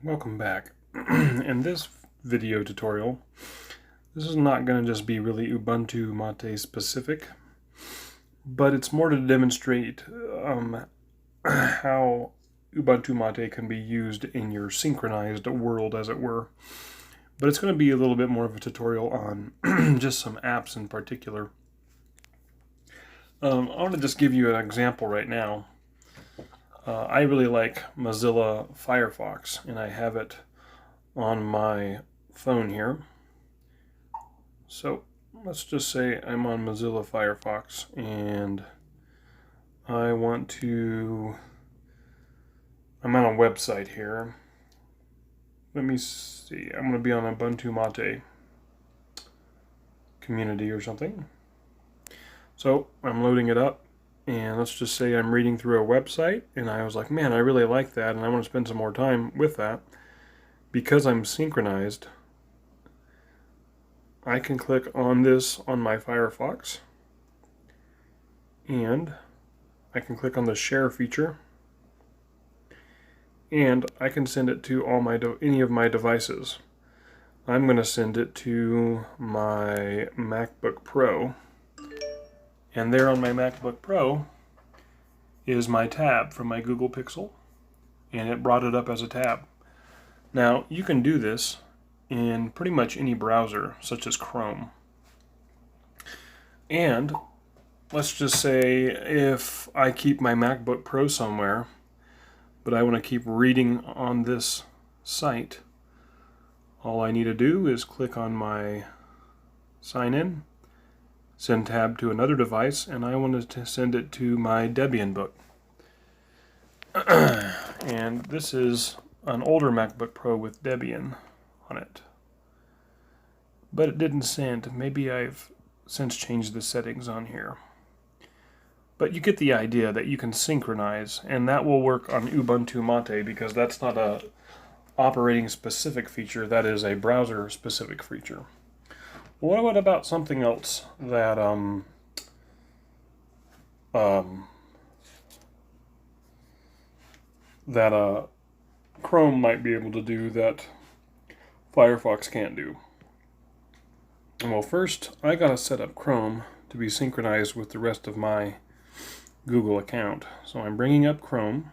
Welcome back. In this video tutorial, this is not going to just be really Ubuntu Mate specific, but it's more to demonstrate how Ubuntu Mate can be used in your synchronized world, as it were. But it's going to be a little bit more of a tutorial on just some apps in particular. I want to just give you an example right now. I really like Mozilla Firefox, and I have it on my phone here. So let's just say I'm on Mozilla Firefox, and I'm on a website here. Let me see, I'm going to be on Ubuntu Mate community or something. So I'm loading it up. And let's just say I'm reading through a website, and I was like, man, I really like that, and I want to spend some more time with that. Because I'm synchronized, I can click on this on my Firefox, and I can click on the share feature, and I can send it to any of my devices. I'm going to send it to my MacBook Pro. And there on my MacBook Pro is my tab from my Google Pixel, and it brought it up as a tab. Now, you can do this in pretty much any browser, such as Chrome. And let's just say if I keep my MacBook Pro somewhere, but I want to keep reading on this site, all I need to do is click on my sign in, send tab to another device, and I wanted to send it to my Debian book. And this is an older MacBook Pro with Debian on it. But it didn't send. Maybe I've since changed the settings on here. But you get the idea that you can synchronize, and that will work on Ubuntu Mate because that's not a operating specific feature, that is a browser specific feature. What about something else that Chrome might be able to do that Firefox can't do? Well, first I gotta set up Chrome to be synchronized with the rest of my Google account. So I'm bringing up Chrome.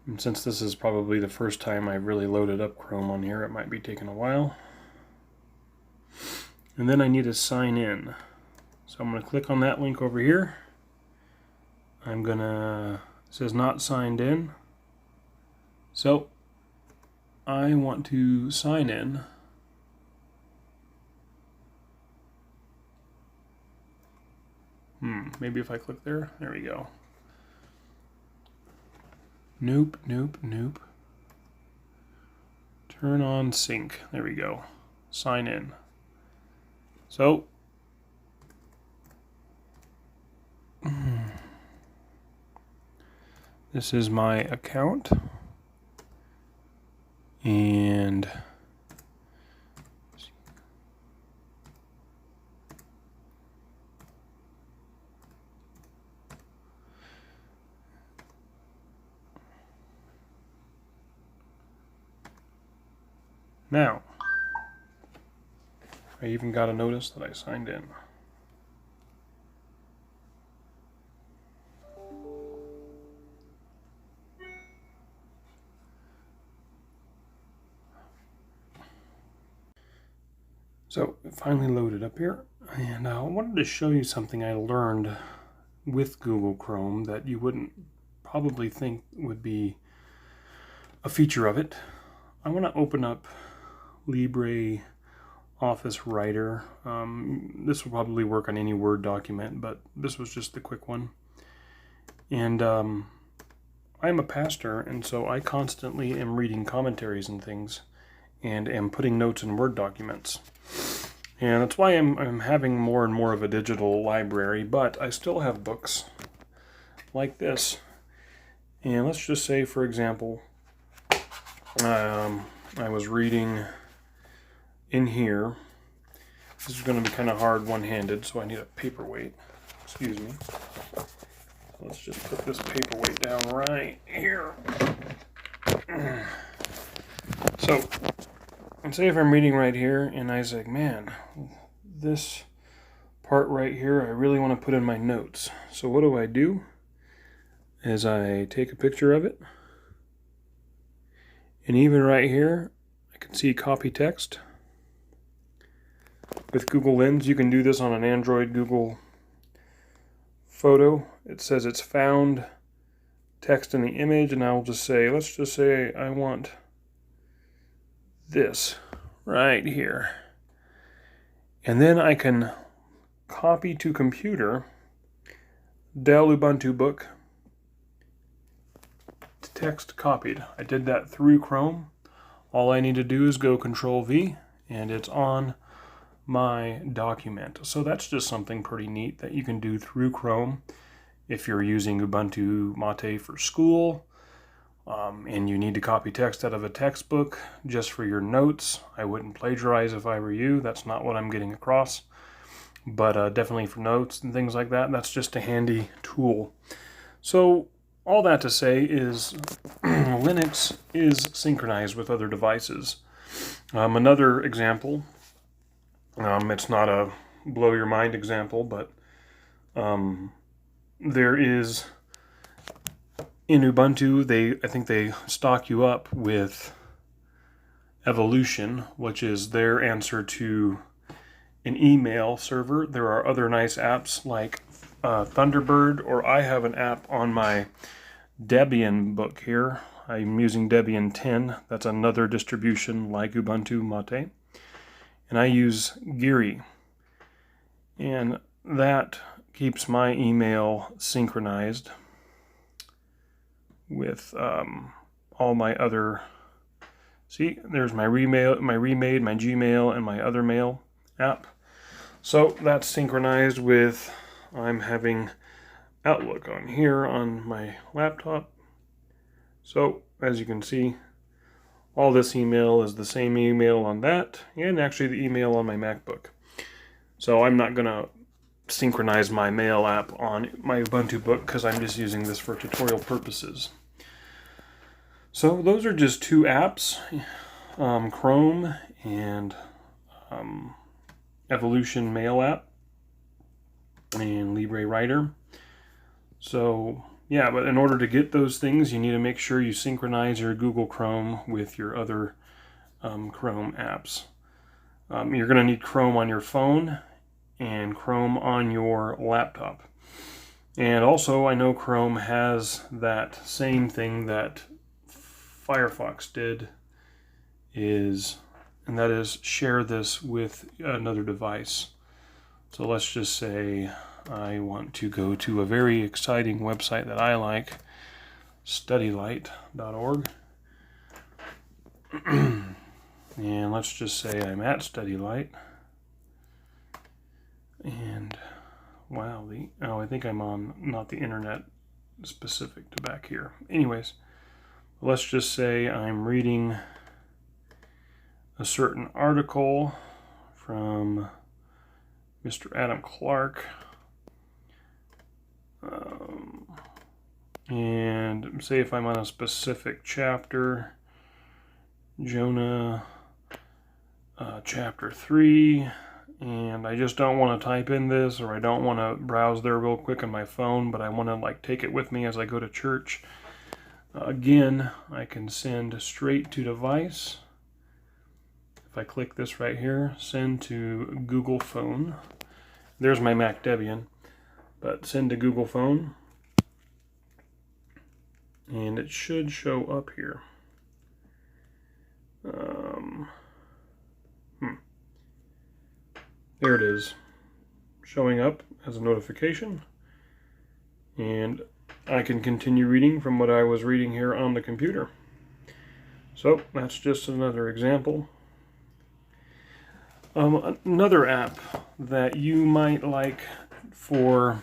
And since this is probably the first time I've really loaded up Chrome on here, it might be taking a while. And then I need to sign in. So I'm going to click on that link over here. It says not signed in. So I want to sign in. Maybe if I click there, there we go. Nope. Turn on sync. There we go. Sign in. So, this is my account. And now, I even got a notice that I signed in. So it finally loaded up here, and I wanted to show you something I learned with Google Chrome that you wouldn't probably think would be a feature of it. I want to open up LibreOffice Writer. This will probably work on any Word document, but this was just the quick one. And I'm a pastor, and so I constantly am reading commentaries and things, and am putting notes in Word documents. And that's why I'm having more and more of a digital library, but I still have books like this. And let's just say, for example, I was reading in here. This is going to be kind of hard one-handed, so I need a paperweight. Excuse me. let's just put this paperweight down right here. So, and say if I'm reading right here and I say, man, this part right here I really want to put in my notes. So what do? Is I take a picture of it, and even right here I can see copy text. With Google Lens, you can do this on an Android Google photo. It says it's found text in the image, and I'll just say, let's just say I want this right here. And then I can copy to computer Dell Ubuntu book, text copied. I did that through Chrome. All I need to do is go Control V and it's on my document. So that's just something pretty neat that you can do through Chrome if you're using Ubuntu Mate for school, and you need to copy text out of a textbook just for your notes. I wouldn't plagiarize if I were you. That's not what I'm getting across. But definitely for notes and things like that, that's just a handy tool. So all that to say is Linux is synchronized with other devices. Another example, it's not a blow your mind example, but there is in Ubuntu, I think they stock you up with Evolution, which is their answer to an email server. There are other nice apps like Thunderbird, or I have an app on my Debian book here. I'm using Debian 10. That's another distribution like Ubuntu Mate. And I use Geary. And that keeps my email synchronized with all my other... See, there's my Remade, my Gmail, and my other mail app. So that's synchronized with, I'm having Outlook on here on my laptop. So as you can see, all this email is the same email on that, and actually the email on my MacBook. So I'm not going to synchronize my mail app on my Ubuntu book because I'm just using this for tutorial purposes. So those are just two apps, Chrome and Evolution Mail app and Libre Writer. So yeah, but in order to get those things, you need to make sure you synchronize your Google Chrome with your other Chrome apps. You're going to need Chrome on your phone and Chrome on your laptop. And also, I know Chrome has that same thing that Firefox did, and that is share this with another device. So let's just say I want to go to a very exciting website that I like, studylight.org. And let's just say I'm at StudyLight. And wow, I think I'm on not the internet specific to back here. Anyways, let's just say I'm reading a certain article from Mr. Adam Clark, and say if I'm on a specific chapter, Jonah chapter 3, and I just don't want to type in this, or I don't want to browse there real quick on my phone, but I want to like take it with me as I go to church. Again, I can send straight to device. If I click this right here, send to Google Phone. There's my Mac Debian, but send to Google Phone, and it should show up here. There it is, showing up as a notification, and I can continue reading from what I was reading here on the computer. So that's just another example. Another app that you might like for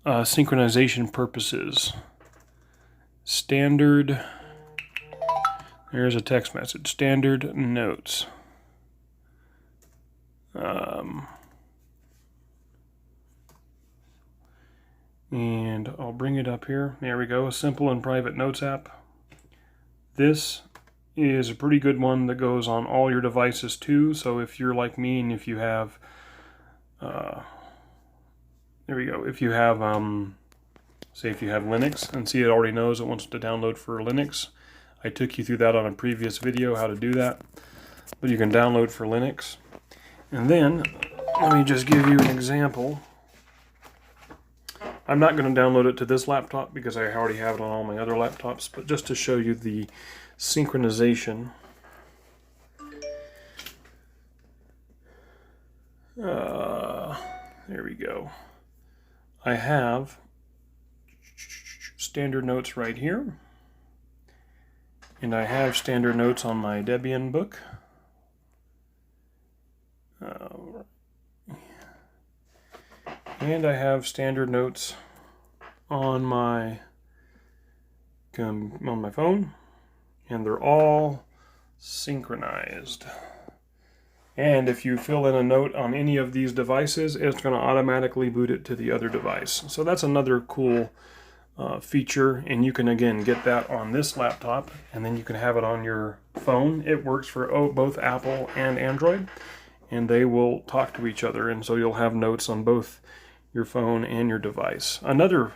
synchronization purposes. Standard, there's a text message, Standard Notes. And I'll bring it up here. There we go, a simple and private notes app. This is a pretty good one that goes on all your devices too. So if you're like me and if you have, there we go, if you have, say if you have Linux, and see it already knows it wants to download for Linux. I took you through that on a previous video, how to do that. But you can download for Linux. And then, let me just give you an example. I'm not going to download it to this laptop because I already have it on all my other laptops, but just to show you the synchronization. There we go. I have standard notes right here, and I have standard notes on my Debian book. And I have standard notes on my phone, and they're all synchronized. And if you fill in a note on any of these devices, it's going to automatically boot it to the other device. So that's another cool feature, and you can again get that on this laptop, and then you can have it on your phone. It works for both Apple and Android, and they will talk to each other, and so you'll have notes on both your phone and your device. Another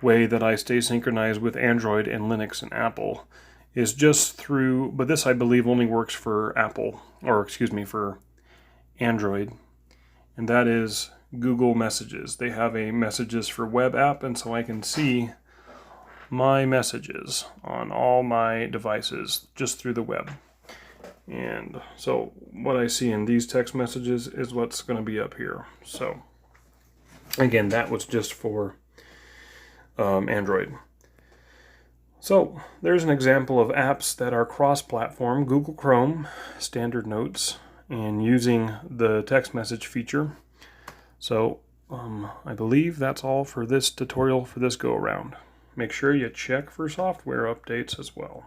way that I stay synchronized with Android and Linux and Apple is just through, but this I believe only works for Apple, or excuse me, for Android, and that is Google Messages. They have a Messages for Web app, and so I can see my messages on all my devices just through the web. And so what I see in these text messages is what's going to be up here. So again, that was just for Android. So there's an example of apps that are cross-platform: Google Chrome, standard notes, and using the text message feature. So I believe that's all for this tutorial for this go-around. Make sure you check for software updates as well.